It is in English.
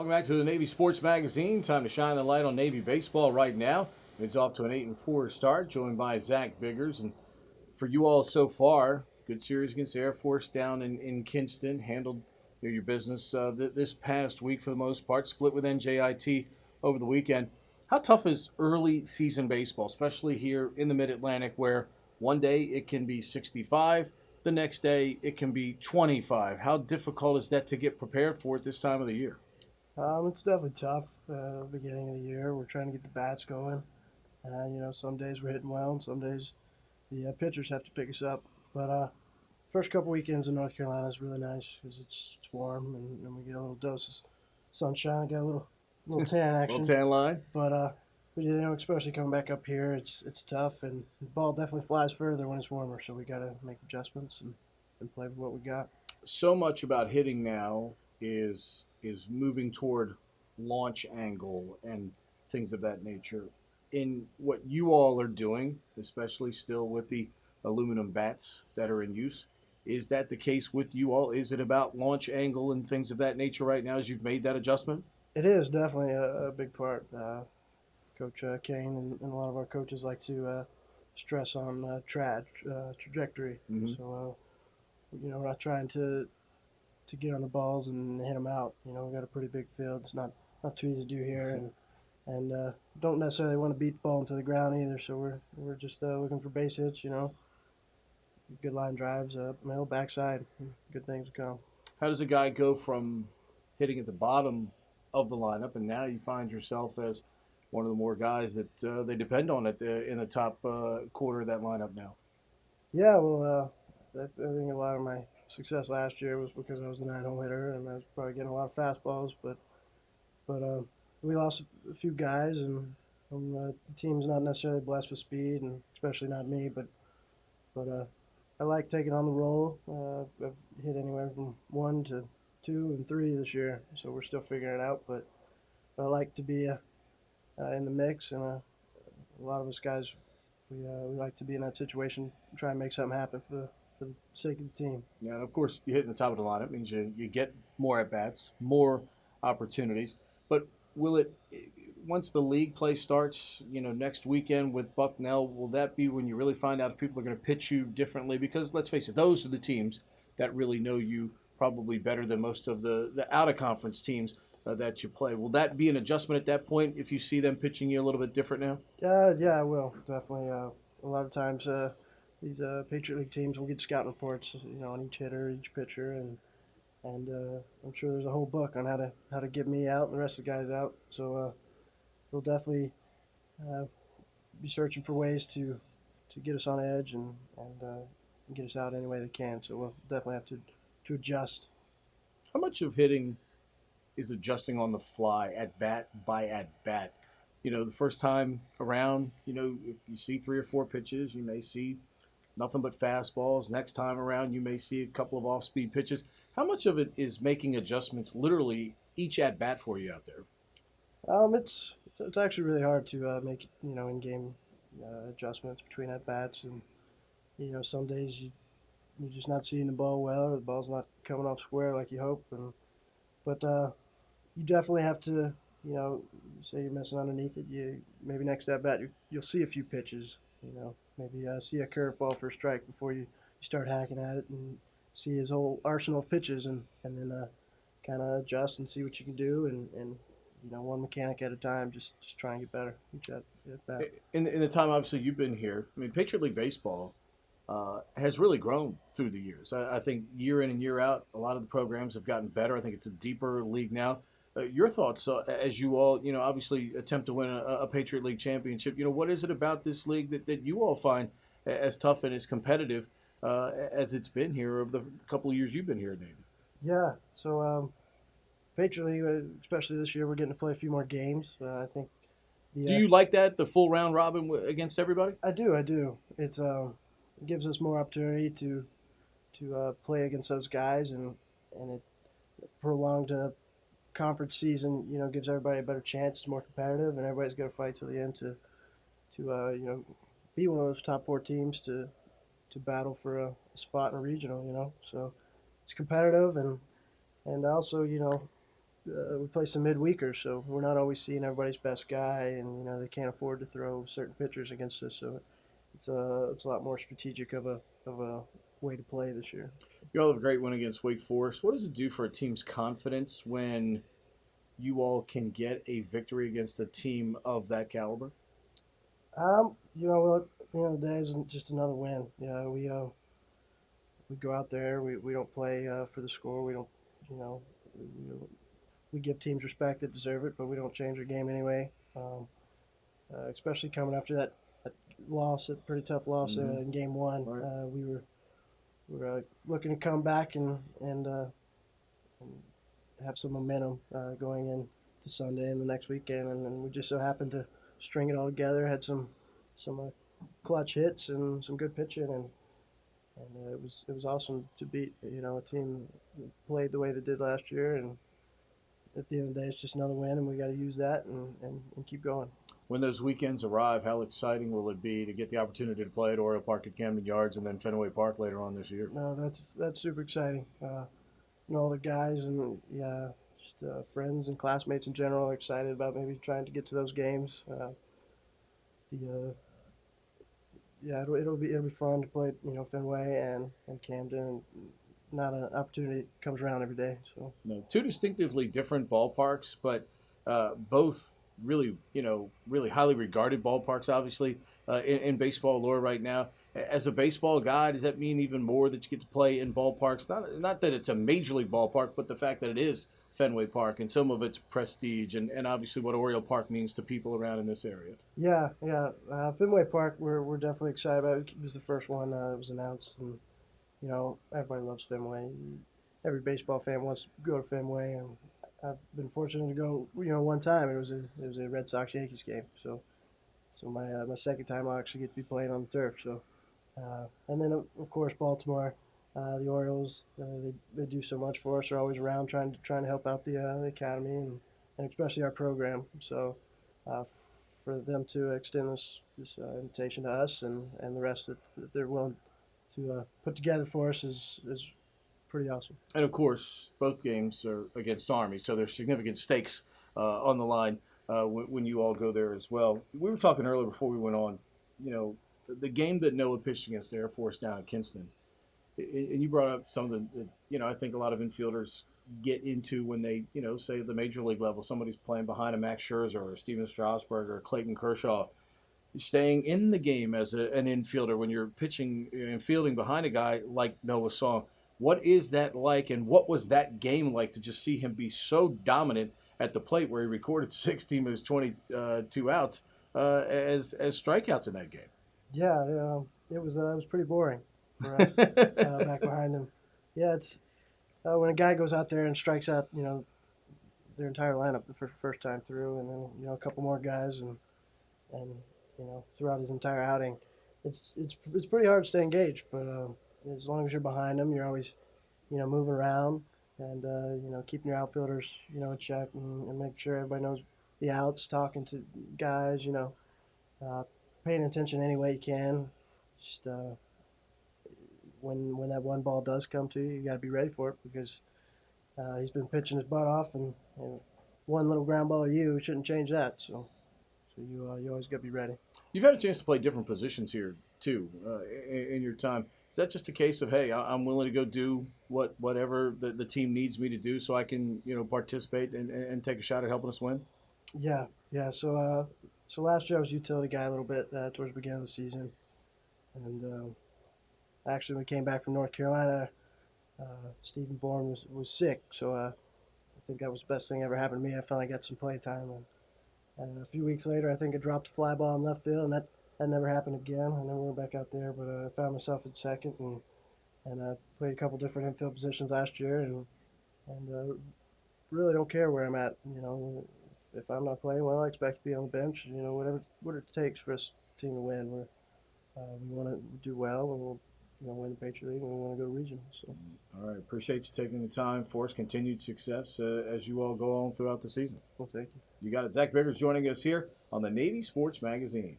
Welcome back to the Navy Sports Magazine. Time to shine the light on Navy baseball right now. It's off to an 8-4 start, joined by Zach Biggers. And for you all so far, good series against Air Force down in Kinston. Handled your business this past week for the most part. Split with NJIT over the weekend. How tough is early season baseball, especially here in the Mid-Atlantic, where one day it can be 65, the next day it can be 25? How difficult is that to get prepared for at this time of the year? It's definitely tough. Beginning of the year, we're trying to get the bats going. Some days we're hitting well, and some days the pitchers have to pick us up. But first couple weekends in North Carolina is really nice because it's warm and we get a little dose of sunshine, get a little tan Little action. tan line. But especially coming back up here, it's tough, and the ball definitely flies further when it's warmer. So we got to make adjustments and play with what we got. So much about hitting now is moving toward launch angle and things of that nature. In what you all are doing, especially still with the aluminum bats that are in use, is that the case with you all? Is it about launch angle and things of that nature right now as you've made that adjustment? It is definitely a big part. Coach Kane and a lot of our coaches like to stress on trajectory. Mm-hmm. So we're not trying to get on the balls and hit them out. We've got a pretty big field. It's not too easy to do here, and don't necessarily want to beat the ball into the ground either. So we're just looking for base hits. Good line drives, middle, backside. Good things to come. How does a guy go from hitting at the bottom of the lineup, and now you find yourself as one of the more guys that they depend on in the top quarter of that lineup now? Yeah, well, I think a lot of my success last year was because I was a nine-hole hitter and I was probably getting a lot of fastballs. But we lost a few guys, and the team's not necessarily blessed with speed, and especially not me. But I like taking on the role. I've hit anywhere from one to two and three this year, so we're still figuring it out. But I like to be in the mix, and a lot of us guys we like to be in that situation, try and make something happen for the sake of the team. Yeah, and of course, you hitting the top of the lineup means you get more at bats, more opportunities. But will it, once the league play starts, next weekend with Bucknell, will that be when you really find out if people are going to pitch you differently? Because let's face it, those are the teams that really know you probably better than most of the out of conference teams that you play. Will that be an adjustment at that point if you see them pitching you a little bit different now? Yeah, I will definitely. A lot of times, these Patriot League teams will get scouting reports, on each hitter, each pitcher, and I'm sure there's a whole book on how to get me out and the rest of the guys out. So we'll definitely uh, be searching for ways to get us on edge and get us out any way they can. So we'll definitely have to adjust. How much of hitting is adjusting on the fly, at bat by at bat? The first time around, if you see three or four pitches, you may see nothing but fastballs. Next time around, you may see a couple of off speed pitches. How much of it is making adjustments literally each at bat for you out there? It's actually really hard to make in game adjustments between at bats, and some days you're just not seeing the ball well, or the ball's not coming off square like you hope, but you definitely have to, say you're missing underneath it. You maybe next at bat you'll see a few pitches. Maybe see a curveball for a strike before you start hacking at it, and see his whole arsenal of pitches, and then kind of adjust and see what you can do, and one mechanic at a time. Just try and get better each at bat. In the time obviously you've been here, I mean, Patriot League baseball has really grown through the years. I think year in and year out, a lot of the programs have gotten better. I think it's a deeper league now. Your thoughts as you all, obviously attempt to win a Patriot League championship. What is it about this league that you all find as tough and as competitive as it's been here over the couple of years you've been here, Navy? Yeah. So Patriot League, especially this year, we're getting to play a few more games. I think Do the you like that, the full round robin against everybody? I do. It gives us more opportunity to play against those guys, and it prolonged conference season, gives everybody a better chance. It's more competitive, and everybody's got to fight till the end to be one of those top four teams to battle for a spot in a regional. So it's competitive, and also we play some midweekers, so we're not always seeing everybody's best guy, and they can't afford to throw certain pitchers against us. So it's a lot more strategic of a way to play this year. You all have a great win against Wake Forest. What does it do for a team's confidence when you all can get a victory against a team of that caliber? Well, the day isn't just another win. We go out there. We don't play for the score. We don't, you know, we give teams respect that deserve it, but we don't change our game anyway. Especially coming after that loss, a pretty tough loss in game one. Right. We were looking to come back and have some momentum going into Sunday and the next weekend, and we just so happened to string it all together. Had some clutch hits and some good pitching, and it was awesome to beat a team that played the way they did last year. And at the end of the day, it's just another win, and we got to use that and keep going. When those weekends arrive, how exciting will it be to get the opportunity to play at Oriole Park at Camden Yards and then Fenway Park later on this year? No, that's super exciting. All the guys and just friends and classmates in general are excited about maybe trying to get to those games. It'll be fun to play Fenway and Camden. Not an opportunity that comes around every day. So No, two distinctively different ballparks, but both really, really highly regarded ballparks, obviously, in baseball lore right now. As a baseball guy, does that mean even more that you get to play in ballparks? Not that it's a major league ballpark, but the fact that it is Fenway Park and some of its prestige and obviously what Oriole Park means to people around in this area. yeah. Fenway Park, we're definitely excited about it. It was the first one that was announced, and everybody loves Fenway. Every baseball fan wants to go to Fenway, and I've been fortunate to go. One time it was a Red Sox Yankees game, so my second time I'll actually get to be playing on the turf. So and then of course Baltimore, the Orioles, they do so much for us. They're always around trying to help out the academy and especially our program. So for them to extend this invitation to us and the rest that they're willing to put together for us is pretty awesome. And of course, both games are against Army, so there's significant stakes on the line when you all go there as well. We were talking earlier before we went on, the game that Noah pitched against the Air Force down at Kinston, and you brought up some of I think a lot of infielders get into when they, say at the major league level, somebody's playing behind a Max Scherzer or Steven Strasburg or Clayton Kershaw. Staying in the game as an infielder when you're pitching and fielding behind a guy like Noah Song. What is that like, and what was that game like to just see him be so dominant at the plate where he recorded 16 of his 22 outs as strikeouts in that game? Yeah, it was pretty boring for us back behind him. Yeah, it's when a guy goes out there and strikes out, their entire lineup the first time through, and then a couple more guys, and throughout his entire outing, it's pretty hard to stay engaged. But as long as you're behind them, you're always moving around and keeping your outfielders in check and making sure everybody knows the outs, talking to guys, paying attention any way you can. Just when that one ball does come to you, you got to be ready for it because he's been pitching his butt off, and one little ground ball to you shouldn't change that. So you always got to be ready. You've had a chance to play different positions here too in your time. Is that just a case of, hey, I'm willing to go do whatever the team needs me to do so I can participate and take a shot at helping us win? Yeah. So last year I was utility guy a little bit towards the beginning of the season, and actually when we came back from North Carolina, Stephen Bourne was sick, so I think that was the best thing ever happened to me. I finally got some play time, and a few weeks later I think I dropped a fly ball in left field, and that never happened again. I never went back out there, but I found myself at second and played a couple different infield positions last year, and really don't care where I'm at. If I'm not playing well, I expect to be on the bench. What it takes for us team to win. We want to do well, and we'll win the Patriot League, and we want to go regional. So. All right, appreciate you taking the time for us. Continued success as you all go on throughout the season. Well, thank you. You got it. Zach Biggers joining us here on the Navy Sports Magazine.